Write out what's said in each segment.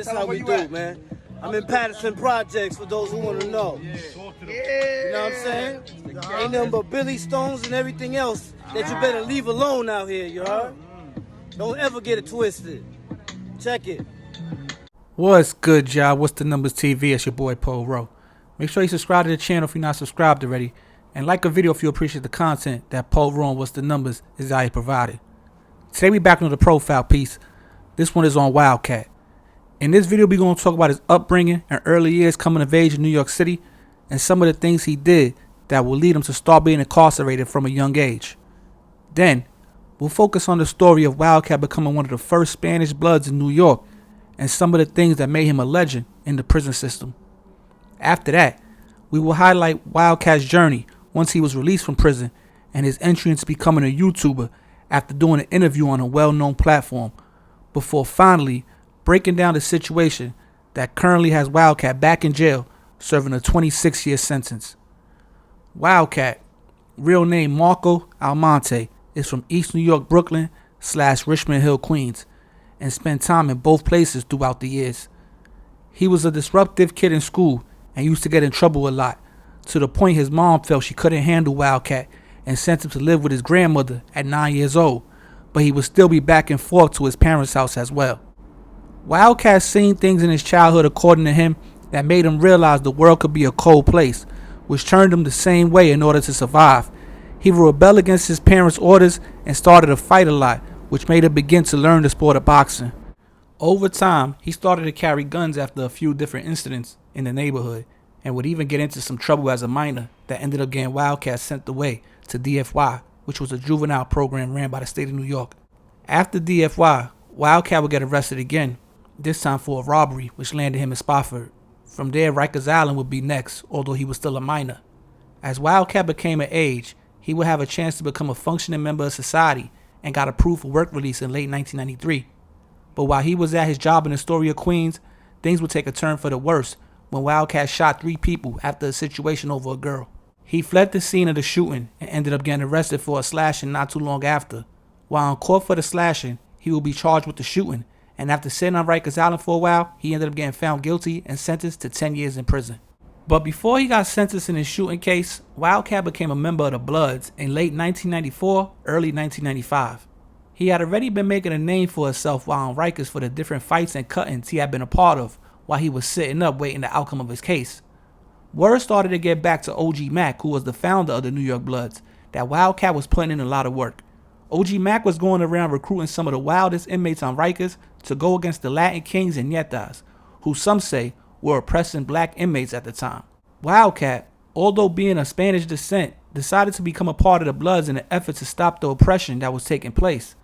this is how we do, man. I'm in Patterson Projects for those who want to know. You know what I'm saying? Ain't nothing but Billy Stones and everything else that you better leave alone out here, you heard? Don't ever get it twisted. Check it. What's good, y'all? What's the Numbers TV? It's your boy Paul Rowe. Make sure you subscribe to the channel if you're not subscribed already, and like a video if you appreciate the content that Paul Rowe and What's the Numbers is out here provided. Today we back on the profile piece. This one is on Wildcat. In this video we're going to talk about his upbringing and early years coming of age in New York City, and some of the things he did that will lead him to start being incarcerated from a young age. Then we'll focus on the story of Wildcat becoming one of the first Spanish Bloods in New York, and some of the things that made him a legend in the prison system. After that, we will highlight Wildcat's journey once he was released from prison and his entry into becoming a YouTuber after doing an interview on a well-known platform, before finally breaking down the situation that currently has Wildcat back in jail serving a 26-year sentence. Wildcat, real name Marco Almonte, is from East New York, Brooklyn / Richmond Hill, Queens, and spent time in both places throughout the years. He was a disruptive kid in school and used to get in trouble a lot, to the point his mom felt she couldn't handle Wildcat and sent him to live with his grandmother at 9 years old, but he would still be back and forth to his parents' house as well. Wildcat seen things in his childhood, according to him, that made him realize the world could be a cold place, which turned him the same way in order to survive. He would rebel against his parents' orders and started to fight a lot, which made him begin to learn the sport of boxing. Over time, he started to carry guns after a few different incidents in the neighborhood, and would even get into some trouble as a minor that ended up getting Wildcat sent away to DFY, which was a juvenile program ran by the state of New York. After DFY, Wildcat would get arrested again, this time for a robbery, which landed him in Spofford. From there, Rikers Island would be next, although he was still a minor. As Wildcat became of age, he would have a chance to become a functioning member of society and got approved for work release in late 1993. But while he was at his job in Astoria, Queens, things would take a turn for the worse when Wildcat shot 3 people after a situation over a girl. He fled the scene of the shooting and ended up getting arrested for a slashing not too long after. While in court for the slashing, he will be charged with the shooting, and after sitting on Rikers Island for a while, he ended up getting found guilty and sentenced to 10 years in prison. But before he got sentenced in his shooting case, Wildcat became a member of the Bloods in late 1994, early 1995. He had already been making a name for himself while on Rikers for the different fights and cuttings he had been a part of while he was sitting up waiting the outcome of his case. Word started to get back to OG Mac, who was the founder of the New York Bloods, that Wildcat was putting in a lot of work. OG Mac was going around recruiting some of the wildest inmates on Rikers to go against the Latin Kings and Nietas, who some say were oppressing black inmates at the time. Wildcat, although being of Spanish descent, decided to become a part of the Bloods in an effort to stop the oppression that was taking place.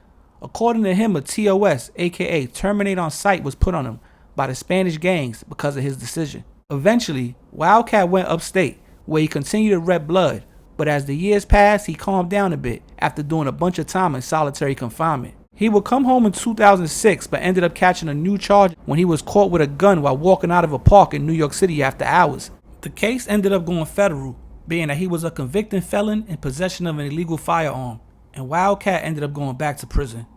According to him, a TOS, aka Terminate on Sight, was put on him by the Spanish gangs because of his decision. Eventually, Wildcat went upstate, where he continued to rep Blood, but as the years passed, he calmed down a bit after doing a bunch of time in solitary confinement. He would come home in 2006, but ended up catching a new charge when he was caught with a gun while walking out of a park in New York City after hours. The case ended up going federal, being that he was a convicted felon in possession of an illegal firearm, and Wildcat ended up going back to prison.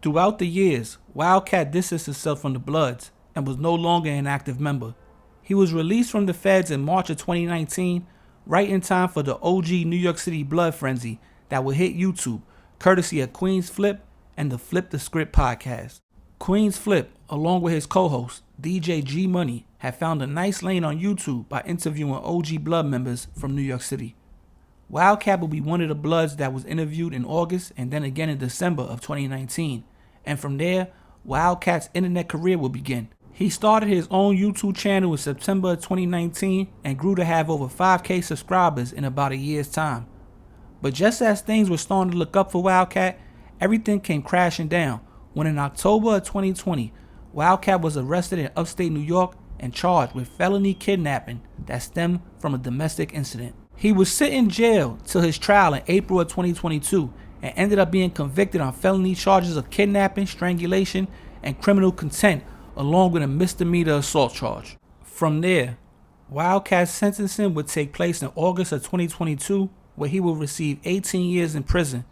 Throughout the years, Wildcat distanced himself from the Bloods and was no longer an active member. He was released from the feds in March of 2019, right in time for the OG New York City Blood Frenzy that would hit YouTube, courtesy of Queens Flip and the Flip the Script podcast. Queens Flip, along with his co-host, DJ G Money, had found a nice lane on YouTube by interviewing OG Blood members from New York City. Wildcat will be one of the Bloods that was interviewed in August and then again in December of 2019, and from there, Wildcat's internet career will begin. He started his own YouTube channel in September of 2019 and grew to have over 5K subscribers in about a year's time. But just as things were starting to look up for Wildcat, everything came crashing down when in October of 2020, Wildcat was arrested in upstate New York and charged with felony kidnapping that stemmed from a domestic incident. He was sitting in jail till his trial in April of 2022 and ended up being convicted on felony charges of kidnapping, strangulation, and criminal contempt, along with a misdemeanor assault charge. From there, Wildcat's sentencing would take place in August of 2022, where he will receive 18 years in prison,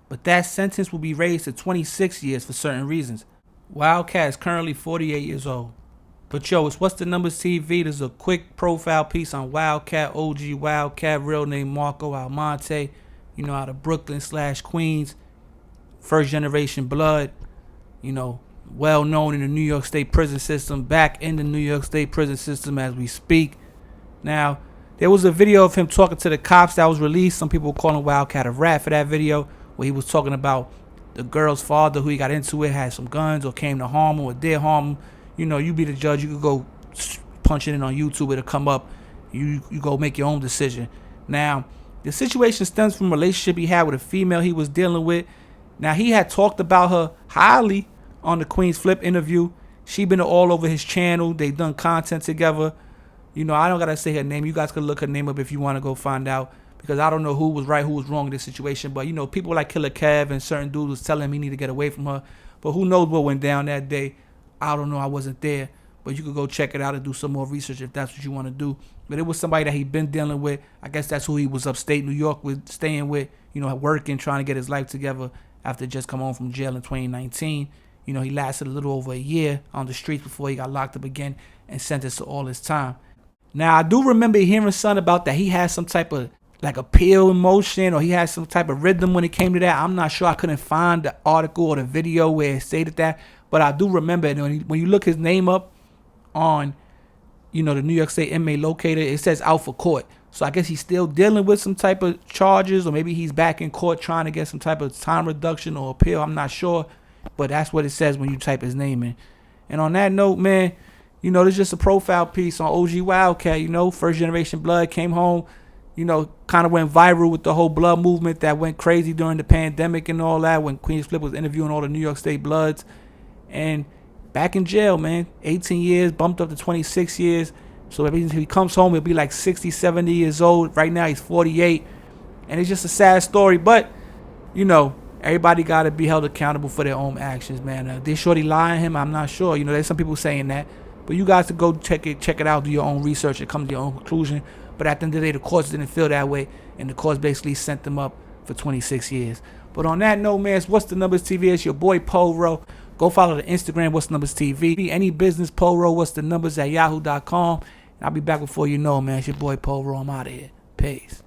but that sentence will be raised to 26 years for certain reasons. Wildcat is currently 48 years old. But yo, it's What's the Numbers TV. There's a quick profile piece on Wildcat, OG Wildcat, real name Marco Almonte, out of Brooklyn / Queens, first generation blood, well known in the New York State prison system, back in the New York State prison system as we speak. Now, there was a video of him talking to the cops that was released. Some people calling Wildcat a rat for that video, where he was talking about the girl's father who he got into it, had some guns or came to harm him or did harm him. You be the judge. You could go punch it in on YouTube. It'll come up. You go make your own decision. Now, the situation stems from a relationship he had with a female he was dealing with. Now, he had talked about her highly on the Queen's Flip interview. She been all over his channel. They done content together. I don't got to say her name. You guys can look her name up if you want to go find out, because I don't know who was right, who was wrong in this situation. But, people like Killer Kev and certain dudes was telling him he need to get away from her. But who knows what went down that day. I don't know. I wasn't there. But you could go check it out and do some more research if that's what you want to do. But it was somebody that he'd been dealing with. I guess that's who he was upstate New York with, staying with, working, trying to get his life together after just come home from jail in 2019. He lasted a little over a year on the streets before he got locked up again and sentenced to all his time. Now, I do remember hearing something about that he had some type of like appeal emotion, or he had some type of rhythm when it came to that. I'm not sure. I couldn't find the article or the video where it stated that. But I do remember it. When you look his name up on, the New York State inmate locator, it says out for court. So I guess he's still dealing with some type of charges, or maybe he's back in court trying to get some type of time reduction or appeal. I'm not sure. But that's what it says when you type his name in. And on that note, man, there's just a profile piece on OG Wildcat, first generation blood, came home, kind of went viral with the whole blood movement that went crazy during the pandemic and all that, when Queen's Flip was interviewing all the New York State Bloods. And back in jail, man, 18 years, bumped up to 26 years. So if he comes home, he'll be like 60, 70 years old. Right now, he's 48. And it's just a sad story. But, everybody got to be held accountable for their own actions, man. Did Shorty lie on him? I'm not sure. There's some people saying that. But you guys to go check it out, do your own research, and come to your own conclusion. But at the end of the day, the courts didn't feel that way, and the courts basically sent them up for 26 years. But on that note, man, it's What's the Numbers TV. It's your boy Poro. Go follow the Instagram, What's the Numbers TV. Any business, Poro, What's the Numbers at yahoo.com. And I'll be back before you know, man. It's your boy Poro. I'm out of here. Peace.